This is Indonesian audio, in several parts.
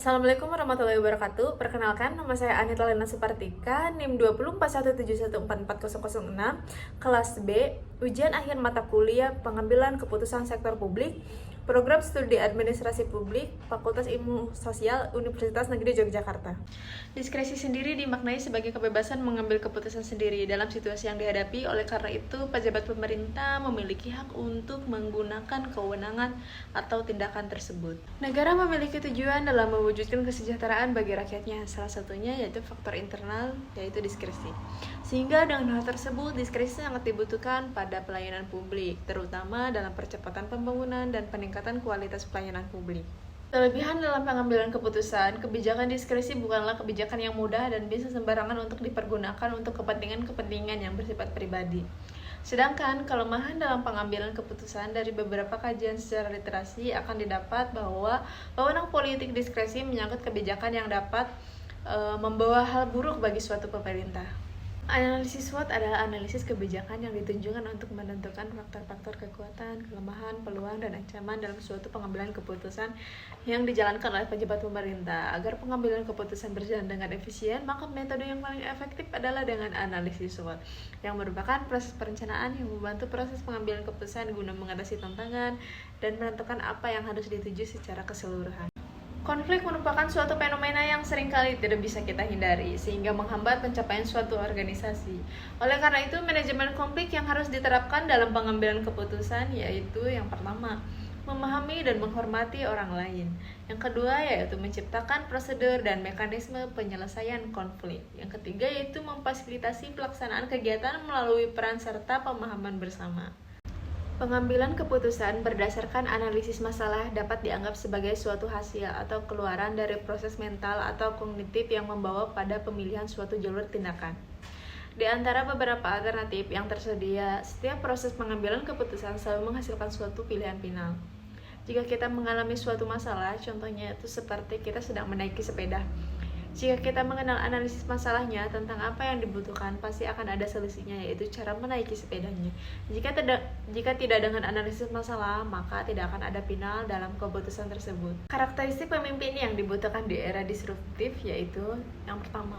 Assalamualaikum warahmatullahi wabarakatuh. Perkenalkan, nama saya Anita Lena Supartika, NIM 204171440006, kelas B, ujian akhir mata kuliah pengambilan keputusan sektor publik, program studi administrasi publik, Fakultas Ilmu Sosial, Universitas Negeri Yogyakarta. Diskresi sendiri dimaknai sebagai kebebasan mengambil keputusan sendiri dalam situasi yang dihadapi. Oleh karena itu, pejabat pemerintah memiliki hak untuk menggunakan kewenangan atau tindakan tersebut. Negara memiliki tujuan dalam mewujudkan kesejahteraan bagi rakyatnya, salah satunya yaitu faktor internal, yaitu diskresi. Sehingga dengan hal tersebut, diskresi sangat dibutuhkan pada pelayanan publik, terutama dalam percepatan pembangunan dan peningkatan kualitas pelayanan publik. Kelebihan dalam pengambilan keputusan, kebijakan diskresi bukanlah kebijakan yang mudah dan bisa sembarangan untuk dipergunakan untuk kepentingan-kepentingan yang bersifat pribadi. Sedangkan kelemahan dalam pengambilan keputusan dari beberapa kajian secara literasi akan didapat bahwa wewenang politik diskresi menyangkut kebijakan yang dapat membawa hal buruk bagi suatu pemerintah. Analisis SWOT adalah analisis kebijakan yang ditunjukkan untuk menentukan faktor-faktor kekuatan, kelemahan, peluang, dan ancaman dalam suatu pengambilan keputusan yang dijalankan oleh pejabat pemerintah. Agar pengambilan keputusan berjalan dengan efisien, maka metode yang paling efektif adalah dengan analisis SWOT, yang merupakan proses perencanaan yang membantu proses pengambilan keputusan guna mengatasi tantangan dan menentukan apa yang harus dituju secara keseluruhan. Konflik merupakan suatu fenomena yang seringkali tidak bisa kita hindari, sehingga menghambat pencapaian suatu organisasi. Oleh karena itu, manajemen konflik yang harus diterapkan dalam pengambilan keputusan yaitu yang pertama, memahami dan menghormati orang lain. Yang kedua yaitu menciptakan prosedur dan mekanisme penyelesaian konflik. Yang ketiga yaitu memfasilitasi pelaksanaan kegiatan melalui peran serta pemahaman bersama. Pengambilan keputusan berdasarkan analisis masalah dapat dianggap sebagai suatu hasil atau keluaran dari proses mental atau kognitif yang membawa pada pemilihan suatu jalur tindakan. Di antara beberapa alternatif yang tersedia, setiap proses pengambilan keputusan selalu menghasilkan suatu pilihan final. Jika kita mengalami suatu masalah, contohnya itu seperti kita sedang menaiki sepeda. Jika kita mengenal analisis masalahnya tentang apa yang dibutuhkan, pasti akan ada solusinya, yaitu cara menaiki sepedanya. Jika tidak dengan analisis masalah, maka tidak akan ada final dalam keputusan tersebut. Karakteristik pemimpin yang dibutuhkan di era disruptif yaitu yang pertama,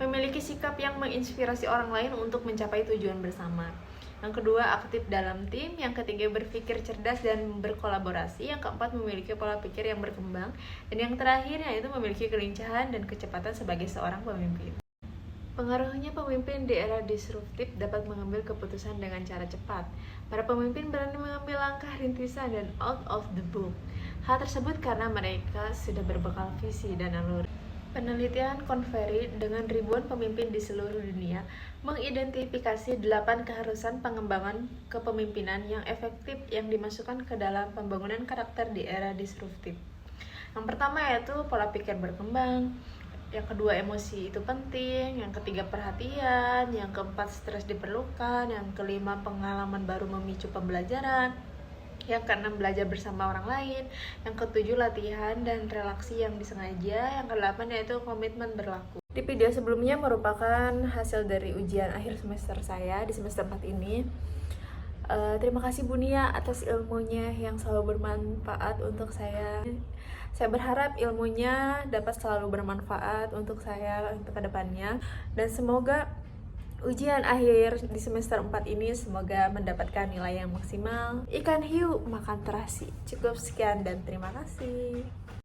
memiliki sikap yang menginspirasi orang lain untuk mencapai tujuan bersama. Yang kedua, aktif dalam tim. Yang ketiga, berpikir cerdas dan berkolaborasi. Yang keempat, memiliki pola pikir yang berkembang. Dan yang terakhir, yaitu memiliki kelincahan dan kecepatan sebagai seorang pemimpin. Pengaruhnya pemimpin di era disruptif dapat mengambil keputusan dengan cara cepat. Para pemimpin berani mengambil langkah rintisan dan out of the box. Hal tersebut karena mereka sudah berbekal visi dan naluri. Penelitian Conferry dengan ribuan pemimpin di seluruh dunia mengidentifikasi 8 keharusan pengembangan kepemimpinan yang efektif yang dimasukkan ke dalam pembangunan karakter di era disruptif. Yang pertama yaitu pola pikir berkembang, yang kedua emosi itu penting, yang ketiga perhatian, yang keempat stres diperlukan, yang kelima pengalaman baru memicu pembelajaran, yang keenam belajar bersama orang lain, yang ketujuh latihan dan relaksi yang disengaja, yang kedelapan yaitu komitmen berlaku. Di video sebelumnya merupakan hasil dari ujian akhir semester saya di semester 4 ini. Terima kasih Bu Nia atas ilmunya yang selalu bermanfaat untuk saya. Saya berharap ilmunya dapat selalu bermanfaat untuk saya untuk kedepannya, dan semoga ujian akhir di semester 4 ini semoga mendapatkan nilai yang maksimal. Ikan hiu makan terasi. Cukup sekian dan terima kasih.